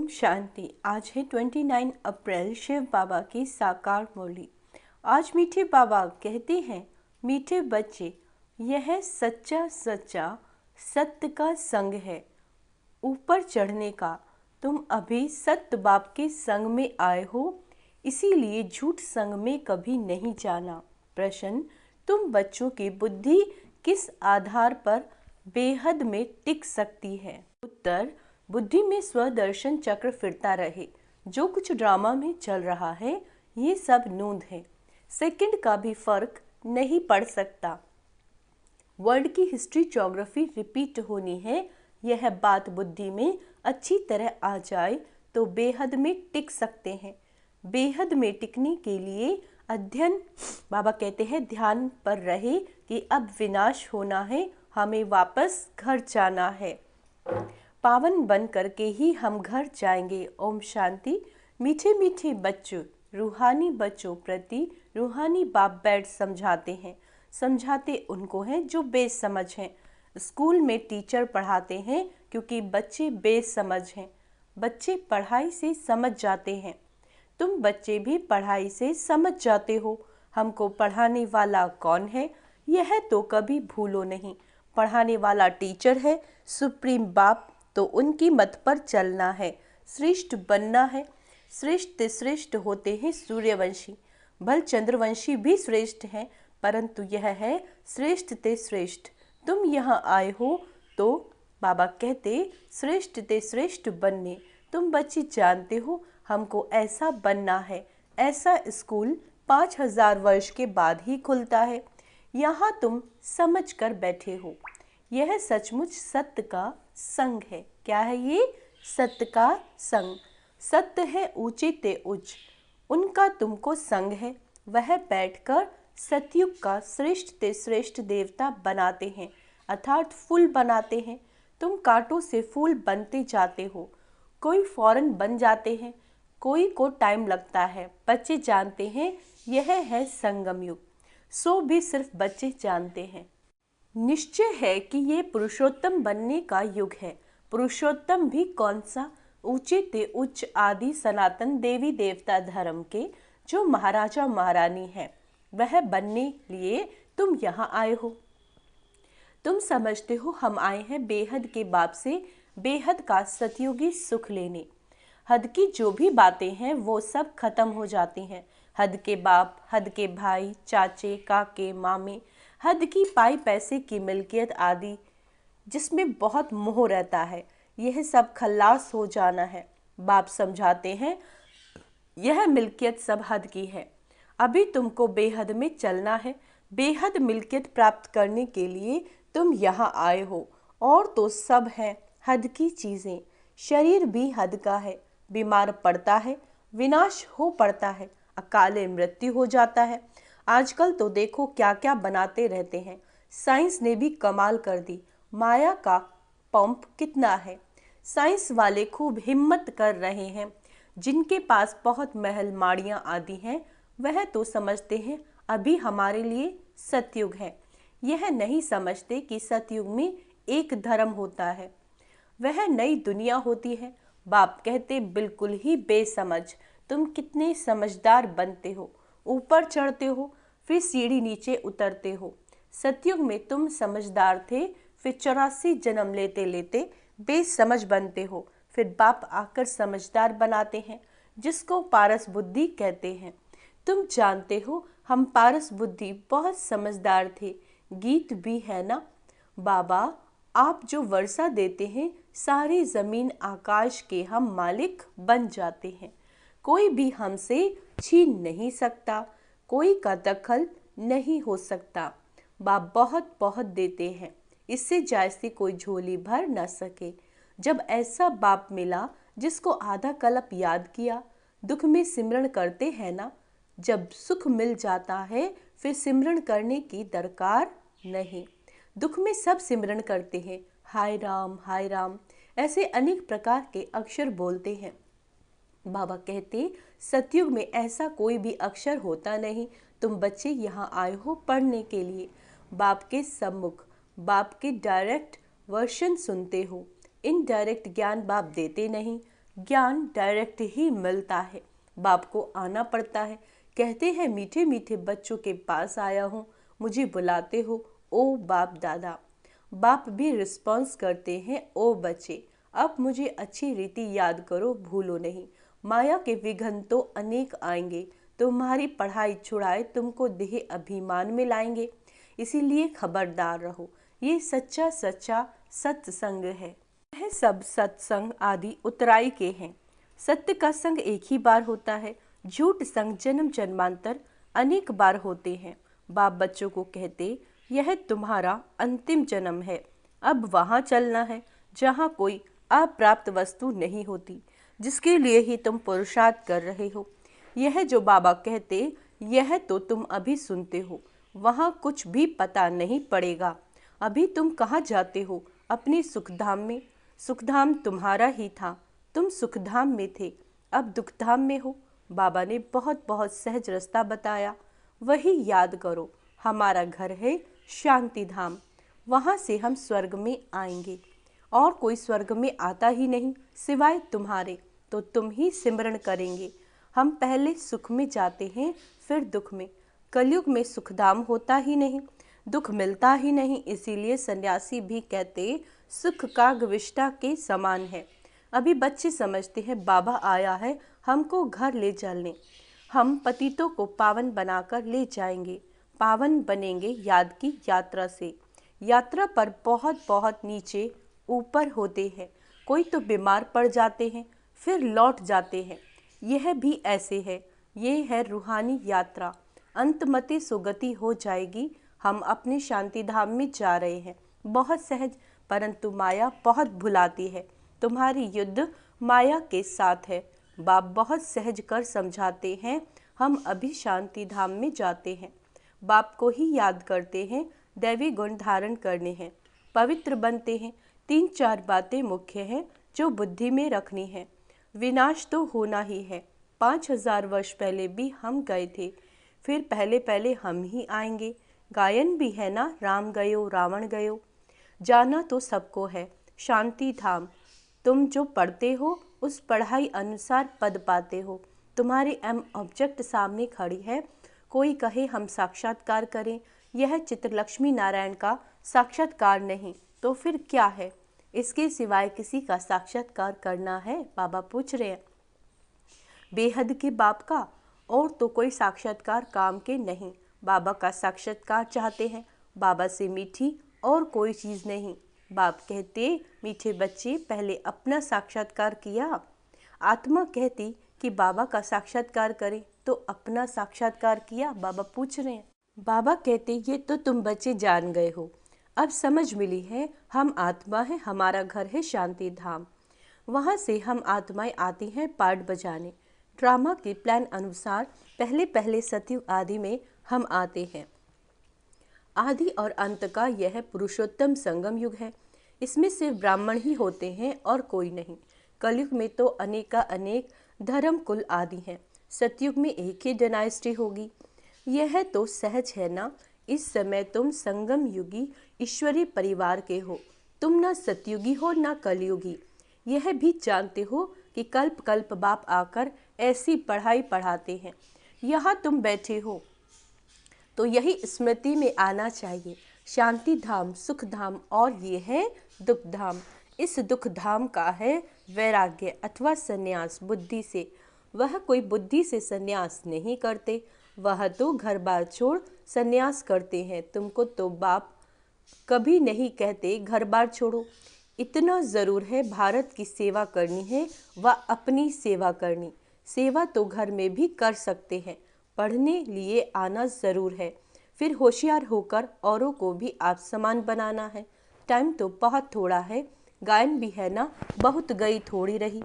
शांति। आज है 29 अप्रैल, शिव बाबा की साकार मुरली। आज मीठे बाबा कहते हैं, मीठे बच्चे, यह सच्चा सच्चा सत्य का संग है ऊपर चढ़ने का। तुम अभी सत्य बाप के संग में आए हो, इसीलिए झूठ संग में कभी नहीं जाना। प्रश्न, तुम बच्चों की बुद्धि किस आधार पर बेहद में टिक सकती है? उत्तर, बुद्धि में स्वदर्शन चक्र फिरता रहे। जो कुछ ड्रामा में चल रहा है ये सब नूंद है, सेकंड का भी फर्क नहीं पड़ सकता। वर्ल्ड की हिस्ट्री ज्योग्राफी रिपीट होनी है, यह बात बुद्धि में अच्छी तरह आ जाए तो बेहद में टिक सकते हैं। बेहद में टिकने के लिए अध्ययन, बाबा कहते हैं, ध्यान पर रहे कि अब विनाश होना है, हमें वापस घर जाना है। पावन बन करके ही हम घर जाएंगे। ओम शांति। मीठे मीठे बच्चों, रूहानी बच्चों प्रति रूहानी बाप बैठ समझाते हैं। समझाते उनको हैं जो बेसमझ हैं। स्कूल में टीचर पढ़ाते हैं क्योंकि बच्चे बेसमझ हैं। बच्चे पढ़ाई से समझ जाते हैं। तुम बच्चे भी पढ़ाई से समझ जाते हो। हमको पढ़ाने वाला कौन है, यह तो कभी भूलो नहीं। पढ़ाने वाला टीचर है, सुप्रीम बाप, तो उनकी मत पर चलना है, श्रेष्ठ बनना है। श्रेष्ठ श्रेष्ठ होते हैं सूर्यवंशी, भल चंद्रवंशी भी श्रेष्ठ हैं, परंतु यह है श्रेष्ठ ते श्रेष्ठ। तुम यहाँ आए हो तो बाबा कहते श्रेष्ठ ते श्रेष्ठ बनने। तुम बच्चे जानते हो हमको ऐसा बनना है। ऐसा स्कूल 5000 वर्ष के बाद ही खुलता है। यहाँ तुम समझ कर बैठे हो। यह सचमुच सत्य का संग है। क्या है ये? सत्य का संग। सत्य है ऊंचे ते उच्च, उनका तुमको संग है। वह बैठकर सतयुग का श्रेष्ठ ते श्रेष्ठ देवता बनाते हैं, अर्थात फूल बनाते हैं। तुम कांटों से फूल बनते जाते हो। कोई फौरन बन जाते हैं, कोई को टाइम लगता है। बच्चे जानते हैं यह है संगम युग, सो भी सिर्फ बच्चे जानते हैं। निश्चय है कि ये पुरुषोत्तम बनने का युग है। पुरुषोत्तम भी कौन सा? ऊंचे ते उच्च आदि सनातन देवी देवता धर्म के जो महाराजा महारानी है, वह बनने लिए तुम यहाँ आए हो। तुम समझते हो हम आए हैं बेहद के बाप से बेहद का सतयुगी सुख लेने। हद की जो भी बातें हैं वो सब खत्म हो जाती हैं। हद के बाप, हद के भाई, चाचे, काके, मामे, हद की पाई पैसे की मिल्कियत आदि जिसमें बहुत मोह रहता है, यह सब खल्लास हो जाना है। बाप समझाते हैं यह मिल्कियत सब हद की है। अभी तुमको बेहद में चलना है। बेहद मिल्कियत प्राप्त करने के लिए तुम यहाँ आए हो। और तो सब है हद की चीज़ें। शरीर भी हद का है, बीमार पड़ता है, विनाश हो पड़ता है, अकाले मृत्यु हो जाता है। आजकल तो देखो क्या क्या बनाते रहते हैं। साइंस ने भी कमाल कर दी। माया का पंप कितना है। साइंस वाले खूब हिम्मत कर रहे हैं। जिनके पास बहुत महल माड़ियाँ आदि हैं, वह तो समझते हैं अभी हमारे लिए सतयुग है। यह नहीं समझते कि सतयुग में एक धर्म होता है, वह नई दुनिया होती है। बाप कहते बिल्कुल ही बेसमझ। तुम कितने समझदार बनते हो। ऊपर चढ़ते हो, फिर सीढ़ी नीचे उतरते हो। सतयुग में तुम समझदार थे, फिर 84 जन्म लेते लेते बेसमझ बनते हो। फिर बाप आकर समझदार बनाते हैं, जिसको पारस बुद्धि कहते हैं। तुम जानते हो हम पारस बुद्धि बहुत समझदार थे। गीत भी है ना, बाबा आप जो वर्षा देते हैं, सारी जमीन आकाश के हम मालिक बन जाते हैं। कोई भी हमसे छीन नहीं सकता, कोई का दखल नहीं हो सकता। बाप बहुत बहुत देते हैं, इससे जैसे कोई झोली भर न सके। जब ऐसा बाप मिला जिसको आधा कल्प याद किया, दुख में सिमरण करते हैं ना। जब सुख मिल जाता है फिर सिमरण करने की दरकार नहीं। दुख में सब सिमरण करते हैं, हाय राम, ऐसे अनेक प्रकार के अक्षर बोलते हैं। बाबा कहते सतयुग में ऐसा कोई भी अक्षर होता नहीं। तुम बच्चे यहाँ आए हो पढ़ने के लिए। बाप के सम्मुख बाप के डायरेक्ट वर्शन सुनते हो। इनडायरेक्ट ज्ञान बाप देते नहीं। ज्ञान डायरेक्ट ही मिलता है, बाप को आना पड़ता है। कहते हैं मीठे मीठे बच्चों के पास आया हूँ, मुझे बुलाते हो ओ बाप दादा। बाप भी रिस्पॉन्स करते हैं ओ बच्चे, अब मुझे अच्छी रीति याद करो भूलो नहीं। माया के विघ्न तो अनेक आएंगे, तुम्हारी पढ़ाई छुड़ाए तुमको देह अभिमान में लाएंगे, इसीलिए खबरदार रहो। ये सच्चा सच्चा सत्संग है। यह सब सत्संग आदि उतराई के हैं। सत्य का संग एक ही बार होता है, झूठ संग जन्म जन्मांतर अनेक बार होते हैं। बाप बच्चों को कहते यह तुम्हारा अंतिम जन्म है, अब वहाँ चलना है जहाँ कोई अप्राप्त वस्तु नहीं होती, जिसके लिए ही तुम पुरुषार्थ कर रहे हो। यह जो बाबा कहते यह तो तुम अभी सुनते हो, वहाँ कुछ भी पता नहीं पड़ेगा। अभी तुम कहाँ जाते हो? अपने सुखधाम में। सुखधाम तुम्हारा ही था, तुम सुखधाम में थे, अब दुखधाम में हो। बाबा ने बहुत बहुत सहज रास्ता बताया, वही याद करो। हमारा घर है शांति धाम, वहाँ से हम स्वर्ग में आएंगे। और कोई स्वर्ग में आता ही नहीं सिवाय तुम्हारे, तो तुम ही सिमरण करेंगे। हम पहले सुख में जाते हैं फिर दुख में। कलयुग में सुखधाम होता ही नहीं, दुख मिलता ही नहीं, इसीलिए सन्यासी भी कहते सुख का गविष्टा के समान है। अभी बच्चे समझते हैं बाबा आया है हमको घर ले चलने, हम पतितों को पावन बनाकर ले जाएंगे, पावन बनेंगे याद की यात्रा से। यात्रा पर बहुत बहुत नीचे ऊपर होते हैं, कोई तो बीमार पड़ जाते हैं फिर लौट जाते हैं। यह भी ऐसे है, ये है रूहानी यात्रा। अंतमते सुगति हो जाएगी, हम अपने शांति धाम में जा रहे हैं। बहुत सहज, परंतु माया बहुत भुलाती है। तुम्हारी युद्ध माया के साथ है। बाप बहुत सहज कर समझाते हैं, हम अभी शांति धाम में जाते हैं। बाप को ही याद करते हैं, दैवी गुण धारण करने हैं, पवित्र बनते हैं। 3-4 बातें मुख्य हैं जो बुद्धि में रखनी है। विनाश तो होना ही है। 5000 वर्ष पहले भी हम गए थे, फिर पहले पहले हम ही आएंगे। गायन भी है ना, राम गयो रावण गयो। जाना तो सबको है शांति धाम। तुम जो पढ़ते हो उस पढ़ाई अनुसार पद पाते हो। तुम्हारी एम ऑब्जेक्ट सामने खड़ी है, कोई कहे हम साक्षात्कार करें, यह चित्र लक्ष्मी नारायण का साक्षात्कार नहीं तो फिर क्या है? इसके सिवाय किसी का साक्षात्कार करना है? बाबा पूछ रहे हैं। बेहद के बाप का और तो कोई साक्षात्कार काम के नहीं। बाबा का साक्षात्कार चाहते हैं, बाबा से मीठी और कोई चीज़ नहीं। बाप कहते मीठे बच्चे पहले अपना साक्षात्कार किया। आत्मा कहती कि बाबा का साक्षात्कार करें, तो अपना साक्षात्कार किया? बाबा पूछ रहे हैं। बाबा कहते ये तो तुम बच्चे जान गए हो, अब समझ मिली है, हम आत्मा है, हमारा घर है शांति धाम। वहाँ से हम आत्माएं आती हैं पार्ट बजाने। ड्रामा के प्लान अनुसार पहले पहले सतयुग आदि में हम आते हैं। आदि और अंत का यह पुरुषोत्तम संगम युग है। इसमें सिर्फ ब्राह्मण ही होते हैं और कोई नहीं। कलयुग में तो अनेका अनेक धर्म कुल आदि हैं। सतयुग में एक ही डायनेस्टी होगी। यह तो सहज है ना। इस समय तुम संगम युगी ईश्वरीय परिवार के हो। तुम ना सतयुगी हो ना कलयुगी। यह भी जानते हो कि कल्प कल्प बाप आकर ऐसी पढ़ाई पढ़ाते हैं। यहाँ तुम बैठे हो तो यही स्मृति में आना चाहिए, शांति धाम, सुख धाम और ये है दुख धाम। इस दुख धाम का है वैराग्य अथवा संन्यास बुद्धि से। वह कोई बुद्धि से संन्यास नहीं करते, वह तो घर बार छोड़ संन्यास करते हैं। तुमको तो बाप कभी नहीं कहते घर बार छोड़ो। इतना ज़रूर है भारत की सेवा करनी है व अपनी सेवा करनी। सेवा तो घर में भी कर सकते हैं, पढ़ने लिए आना ज़रूर है, फिर होशियार होकर औरों को भी आप समान बनाना है। टाइम तो बहुत थोड़ा है, गायन भी है ना, बहुत गई थोड़ी रही,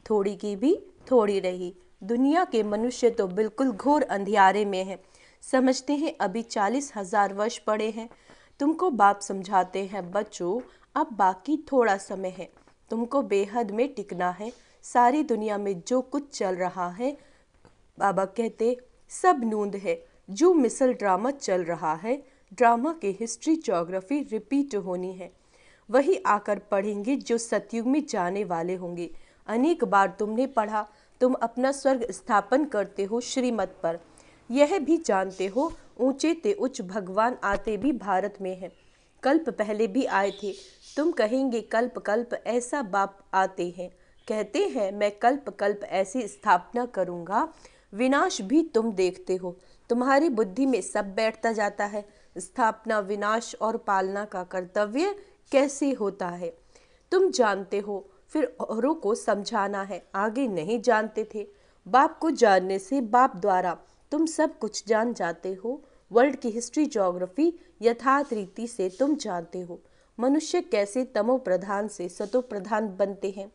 थोड़ी की भी थोड़ी रही। दुनिया के मनुष्य तो बिल्कुल घोर अंधियारे में है, समझते हैं अभी 40,000 वर्ष पड़े हैं। तुमको बाप समझाते हैं बच्चों, अब बाकी थोड़ा समय है, तुमको बेहद में टिकना है। सारी दुनिया में जो कुछ चल रहा है, बाबा कहते सब नूंद है। जो मिसल ड्रामा चल रहा है, ड्रामा के हिस्ट्री ज्योग्राफी रिपीट होनी है। वही आकर पढ़ेंगे जो सतयुग में जाने वाले होंगे। अनेक बार तुमने पढ़ा, तुम अपना स्वर्ग स्थापन करते हो श्रीमत पर। यह भी जानते हो ऊंचे ते उच्च भगवान आते भी भारत में हैं। कल्प पहले भी आए थे। तुम कहेंगे कल्प कल्प ऐसा बाप आते हैं। कहते हैं मैं कल्प कल्प ऐसी स्थापना करूँगा। विनाश भी तुम देखते हो। तुम्हारी बुद्धि में सब बैठता जाता है। स्थापना, विनाश और पालना का कर्तव्य कैसे होता है तुम जानते हो, फिर औरों को समझाना है। आगे नहीं जानते थे। बाप को जानने से बाप द्वारा तुम सब कुछ जान जाते हो। वर्ल्ड की हिस्ट्री, ज्योग्राफी यथार्थ रीति से तुम जानते हो। मनुष्य कैसे तमो प्रधान से सतो प्रधान बनते हैं,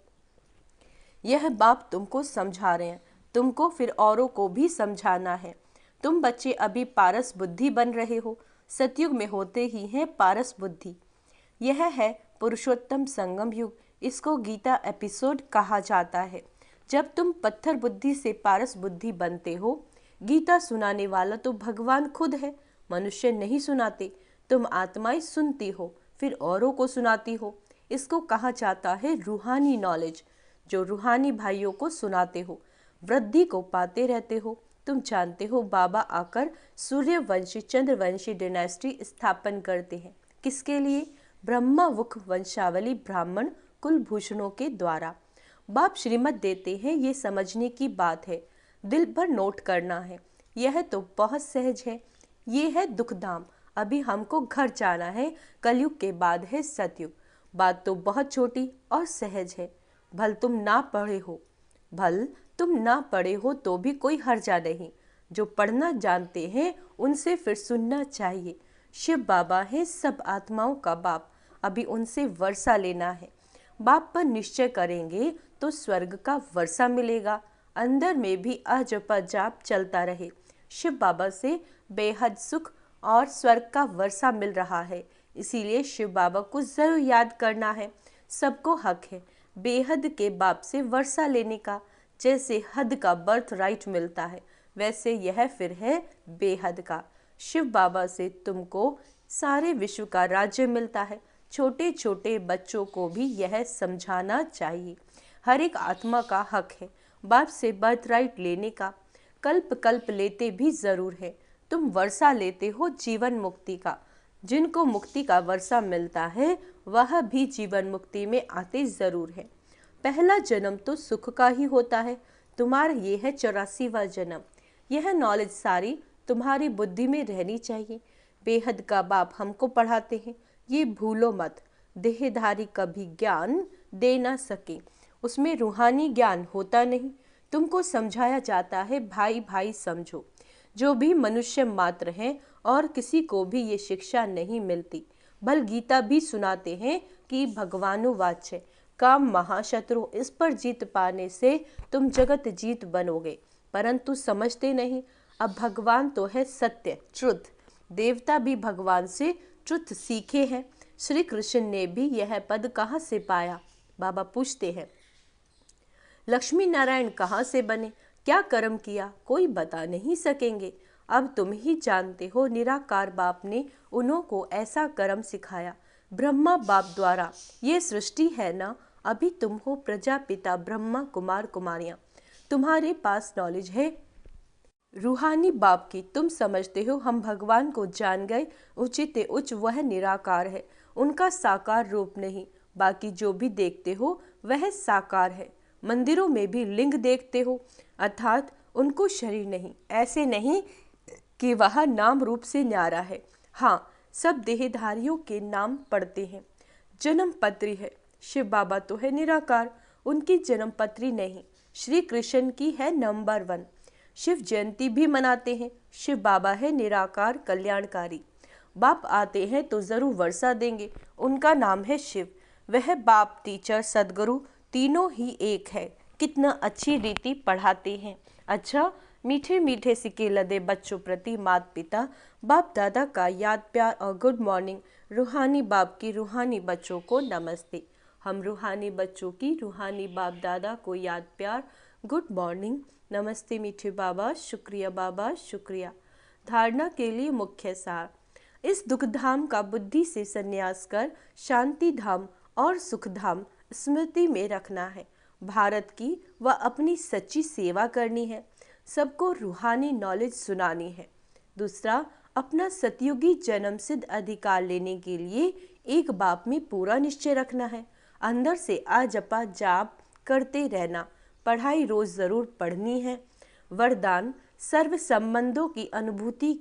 यह बाप तुमको समझा रहे हैं। तुमको फिर औरों को भी समझाना है। तुम बच्चे अभी पारस बुद्धि बन रहे हो। सतयुग में होते ही है पारस बुद्धि। यह है पुरुषोत्तम संगम युग। इसको गीता एपिसोड कहा जाता है। जब तुम पत्थर बुद्धि से पारस बुद्धि बनते हो। गीता सुनाने वाला तो भगवान खुद है, मनुष्य नहीं सुनाते। तुम आत्माएं सुनती हो, फिर औरों को सुनाती हो। इसको कहा जाता है रूहानी नॉलेज, जो रूहानी भाइयों को सुनाते हो। वृद्धि को पाते रहते हो। तुम जानते हो बाबा आकर सूर्यवंशी चंद्रवंशी डिनेस्टी स्थापन करते हैं। किसके लिए? ब्रह्मावुख वंशावली ब्राह्मण कुलभूषणों के द्वारा। बाप श्रीमत देते हैं, ये समझने की बात है, दिल पर नोट करना है। यह तो बहुत सहज है। ये है दुखधाम। अभी हमको घर जाना है। कलयुग के बाद है सतयुग। बात तो बहुत छोटी और सहज है। भल तुम ना पढ़े हो तो भी कोई हर्जा नहीं। जो पढ़ना जानते हैं उनसे फिर सुनना चाहिए। शिव बाबा है सब आत्माओं का बाप। अभी उनसे वर्षा लेना है। बाप पर निश्चय करेंगे तो स्वर्ग का वर्षा मिलेगा। अंदर में भी अजप जाप चलता रहे। शिव बाबा से बेहद सुख और स्वर्ग का वर्षा मिल रहा है। इसीलिए शिव बाबा को जरूर याद करना है। सबको हक है बेहद के बाप से वर्षा लेने का। जैसे हद का बर्थ राइट मिलता है, वैसे यह फिर है बेहद का। शिव बाबा से तुमको सारे विश्व का राज्य मिलता है। छोटे छोटे बच्चों को भी यह समझाना चाहिए। हर एक आत्मा का हक है बाप से बर्थ राइट लेने का। कल्प कल्प लेते भी जरूर है। तुम वर्षा लेते हो जीवन मुक्ति का। जिनको मुक्ति का वर्षा मिलता है वह भी जीवन मुक्ति में आते जरूर है। पहला जन्म तो सुख का ही होता है। तुम्हारा ये है 84वां जन्म। यह नॉलेज सारी तुम्हारी बुद्धि में रहनी चाहिए। बेहद का बाप हमको पढ़ाते हैं, ये भूलो मत। देहधारी कभी ज्ञान दे ना सके, उसमें रूहानी ज्ञान होता नहीं। तुमको समझाया जाता है भाई भाई समझो। जो भी मनुष्य मात्र हैं और किसी को भी ये शिक्षा नहीं मिलती। भल गीता भी सुनाते हैं कि भगवानुवाच काम महाशत्रु, इस पर जीत पाने से तुम जगत जीत बनोगे, परंतु समझते नहीं। अब भगवान तो है सत्य, ट्रुथ। देवता भी भगवान से ट्रुथ सीखे हैं। श्री कृष्ण ने भी यह पद कहाँ से पाया? बाबा पूछते हैं। लक्ष्मी नारायण कहाँ से बने, क्या कर्म किया, कोई बता नहीं सकेंगे। अब तुम ही जानते हो निराकार बाप ने उन्हों को ऐसा कर्म सिखाया। ब्रह्मा बाप द्वारा ये सृष्टि है ना। अभी तुम हो प्रजापिता ब्रह्मा कुमार कुमारियाँ। तुम्हारे पास नॉलेज है रूहानी बाप की। तुम समझते हो हम भगवान को जान गए। उचित उच्च वह निराकार है, उनका साकार रूप नहीं। बाकी जो भी देखते हो वह साकार है। मंदिरों में भी लिंग देखते हो, अर्थात उनको शरीर नहीं। ऐसे नहीं कि वह नाम रूप से न्यारा है। हाँ, सब देहधारियों के नाम पढ़ते हैं। जन्म पत्री है। शिव बाबा तो है निराकार, उनकी जन्म पत्री नहीं। श्री कृष्ण की है नंबर 1। शिव जयंती भी मनाते हैं। शिव बाबा है निराकार कल्याणकारी। बाप आते हैं तो जरूर वर्षा देंगे। उनका नाम है शिव। वह बाप, टीचर, सदगुरु तीनों ही एक है। कितना अच्छी रीति पढ़ाते हैं। अच्छा, मीठे मीठे सिक्के लदे बच्चों प्रति माता पिता बाप दादा का याद प्यार और गुड मॉर्निंग। रूहानी बाप की रूहानी बच्चों को नमस्ते। हम रूहानी बच्चों की रूहानी बाप दादा को याद प्यार, गुड मॉर्निंग, नमस्ते मीठे बाबा, शुक्रिया बाबा, शुक्रिया। धारणा के लिए मुख्य सार। इस दुखधाम का बुद्धि से संन्यास कर शांति धाम और सुखधाम स्मृति में रखना है। भारत की व अपनी सच्ची सेवा करनी है, सबको रूहानी नॉलेज सुनानी है। दूसरा, अपना सतयुगी जन्म सिद्ध अधिकार लेने के लिए एक बाप में पूरा निश्चय रखना है। अंदर से आजपा जाप करते रहना, पढ़ाई रोज जरूर पढ़नी है। वरदान, सर्व संबंधों की अनुभूति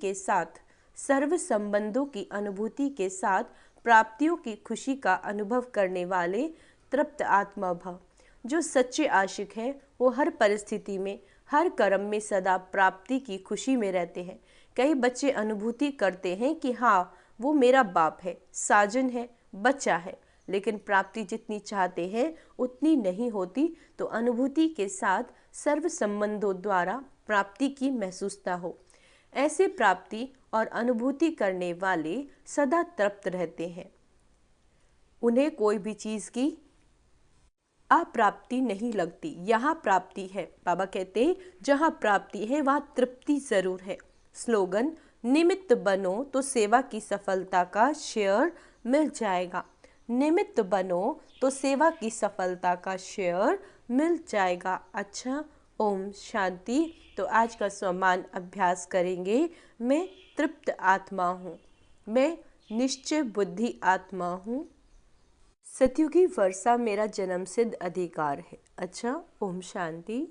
के साथ प्राप्तियों की खुशी का अनुभव करने वाले तृप्त आत्मा भव। जो सच्चे आशिक हैं वो हर परिस्थिति में, हर कर्म में सदा प्राप्ति की खुशी में रहते हैं। कई बच्चे अनुभूति करते हैं कि हाँ, वो मेरा बाप है, साजन है, बच्चा है, लेकिन प्राप्ति जितनी चाहते हैं उतनी नहीं होती, तो अनुभूति के साथ सर्व संबंधों द्वारा प्राप्ति की महसूसता हो। ऐसे प्राप्ति और अनुभूति करने वाले सदा तृप्त रहते हैं। उन्हें कोई भी चीज की अप्राप्ति नहीं लगती। यहाँ प्राप्ति है, बाबा कहते हैं जहाँ प्राप्ति है वहाँ तृप्ति जरूर है। स्लोगन, निमित्त बनो तो सेवा की सफलता का शेयर मिल जाएगा। निमित्त बनो तो सेवा की सफलता का शेयर मिल जाएगा। अच्छा, ओम शांति। तो आज का सम्मान अभ्यास करेंगे। मैं तृप्त आत्मा हूँ, मैं निश्चय बुद्धि आत्मा हूँ, सतयुगी वर्षा मेरा जन्म सिद्ध अधिकार है। अच्छा, ओम शांति।